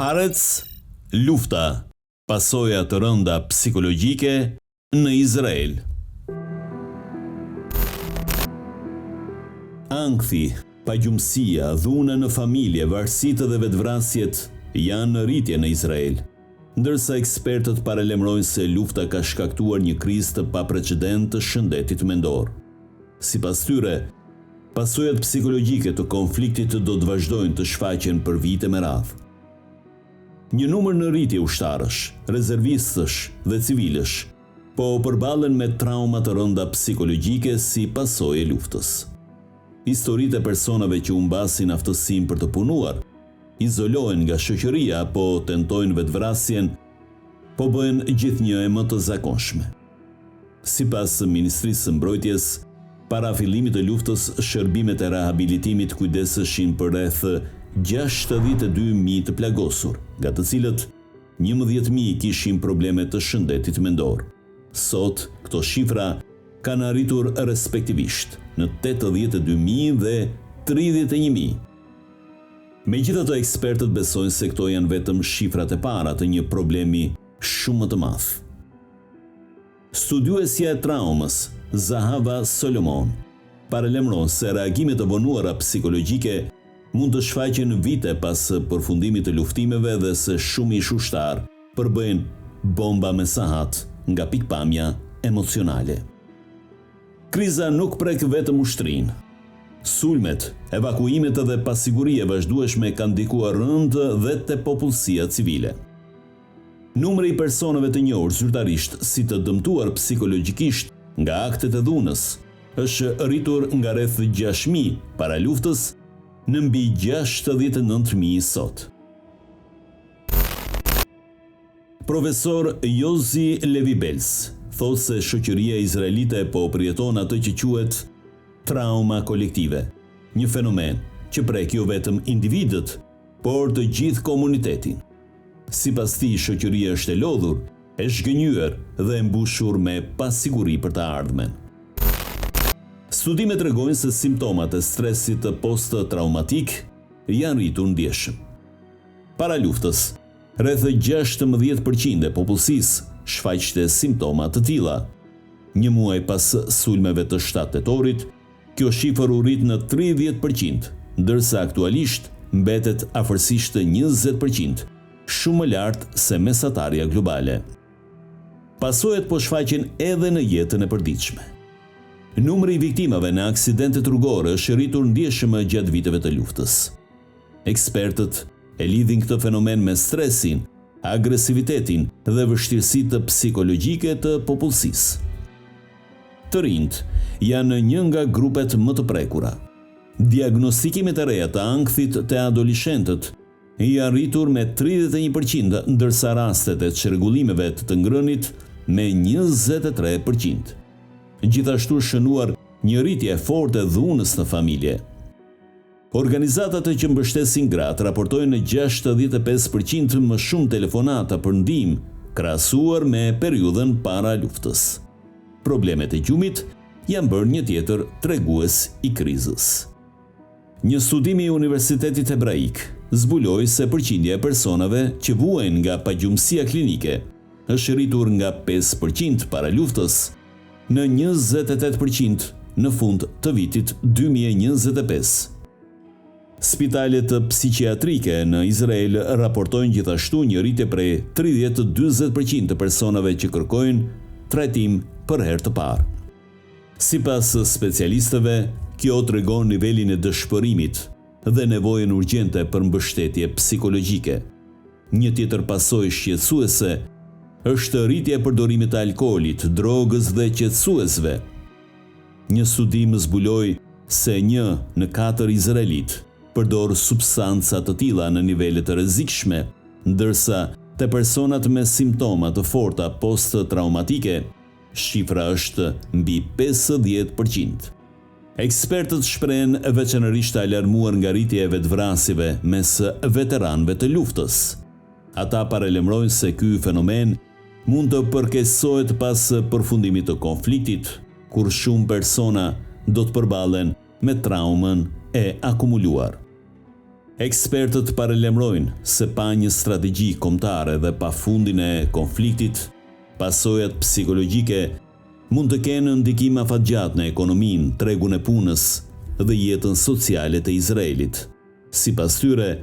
Haaretz, lufta, pasoja të rënda psikologjike në Izrael. Ankthi, pagjumësia, dhuna në familje, varësitë dhe vetvrasjet janë në rritje në Izrael, ndërsa ekspertët paralemrojnë se lufta ka shkaktuar një krizë të paprecedent të shëndetit mendor. Sipas tyre, pasojat psikologjike të konfliktit do të vazhdojnë të shfaqen për vite me radhë. Një numër në rritje ushtarësh, rezervistësh dhe civilësh po përballen me trauma të rënda psikologjike si pasojë e luftës. Historitë e personave që humbasin aftësinë për të punuar, izolohen nga shoqëria apo tentojnë vetvrasjen, po bëhen gjithnjë e më të zakonshme. Sipas Ministrisë së Mbrojtjes, para fillimit të luftës, shërbimet e rehabilitimit kujdeseshin për rreth 62.000 të plagosur, nga të cilët 11.000 kishin probleme të shëndetit mendor. Sot, këto shifra kanë arritur respektivisht në 82.000 dhe 31.000. Megjithatë, ekspertët besojnë se këto janë vetëm shifrat e para të një problemi shumë më të madh. Studiuesja e traumës, Zahava Solomon, paralemron se reagimet të vonuara psikologjike mund të shfaqen vite pas përfundimit të luftimeve dhe se shumë ish ushtar përbëjnë bomba me sahat nga pikpamja emocionale. Kriza nuk prek vetëm ushtrinë. Sulmet, evakuimet dhe pasigurie vazhdueshme kanë ndikuar rënd dhe te popullsia civile. Numri i personave të njohur zyrtarisht si të dëmtuar psikologjikisht nga aktet e dhunës është rritur nga rreth 6.000 para luftës në mbi 69.000 sot. Profesor Yossi Levi Belz thotë se shoqëria izraelite po përjeton atë që quhet trauma kolektive, një fenomen që prek jo vetëm individët, por të gjithë komunitetin. Sipas tij, shoqëria është e lodhur, e zhgënjur dhe e mbushur me pasiguri për të ardhmen. Studimet tregojnë se simptomat e stresit post-traumatik janë rritur ndjeshëm. Para luftës, rreth 16% e popullsisë shfaqte simptoma të tilla. Një muaj pas sulmeve të 7 tetorit, kjo shifër u rrit në 30%, ndërsa aktualisht mbetet afërsisht 20%, shumë më lartë se mesatarja globale. Pasojat po shfaqen edhe në jetën e përditshme. Numri i viktimave në aksidentet rrugore është rritur ndjeshëm gjatë viteve të luftës. Ekspertët e lidhin këtë fenomen me stresin, agresivitetin dhe vështirësitë psikologjike të popullsisë. Të rinjt janë një nga grupet më të prekura. Diagnostikimet e reja të ankthit të adoleshentët janë rritur me 31%, ndërsa rastet e çrregullimeve të ngrënit me 23%. Gjithashtu shënuar një rritje e fortë e dhunës në familje. Organizatat që mbështesin gratë raportojnë 65% më shumë telefonata për ndihmë krahasuar me periudhën para luftës. Problemet e gjumit janë bërë një tjetër tregues i krizës. Një studim i Universitetit Hebraik zbuloi se përqindja e personave që vuajnë nga pagjumësia klinike është rritur nga 5% para luftës në 28% në fund të vitit 2025. Spitalet psikiatrike në Izrael raportojnë gjithashtu një rritje prej 30-40% të personave që kërkojnë trajtim për herë të parë. Sipas specialistëve, kjo tregon nivelin e dëshpërimit dhe nevojën urgjente për mbështetje psikologjike. Një tjetër pasojë shqetësuese është rritja e përdorimit të alkoolit, drogës dhe qetësuesve. Një studim zbuloi se 1 në 4 izraelit përdor substanca të tilla në nivele të rrezikshme, ndërsa te personat me simptoma të forta post-traumatike, shifra është mbi 50%. Ekspertët shprehen veçanërisht të alarmuar nga rritja e vetvrasjeve mes veteranëve të luftës. Ata paralemrojnë se ky fenomen mund të përkeqësohet pas përfundimit të konfliktit, kur shumë persona do të përballen me traumën e akumuluar. Ekspertët paralajmërojnë se pa një strategji kombëtare dhe pa fundin e konfliktit, pasojat psikologjike mund të kenë ndikim afatgjat në ekonominë, tregun e punës dhe jetën sociale të Izraelit. Sipas tyre,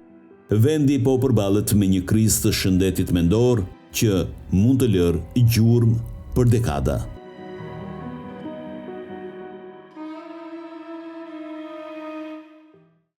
vendi po përballet me një krizë të shëndetit mendor që mund të lërë gjurmë për dekada.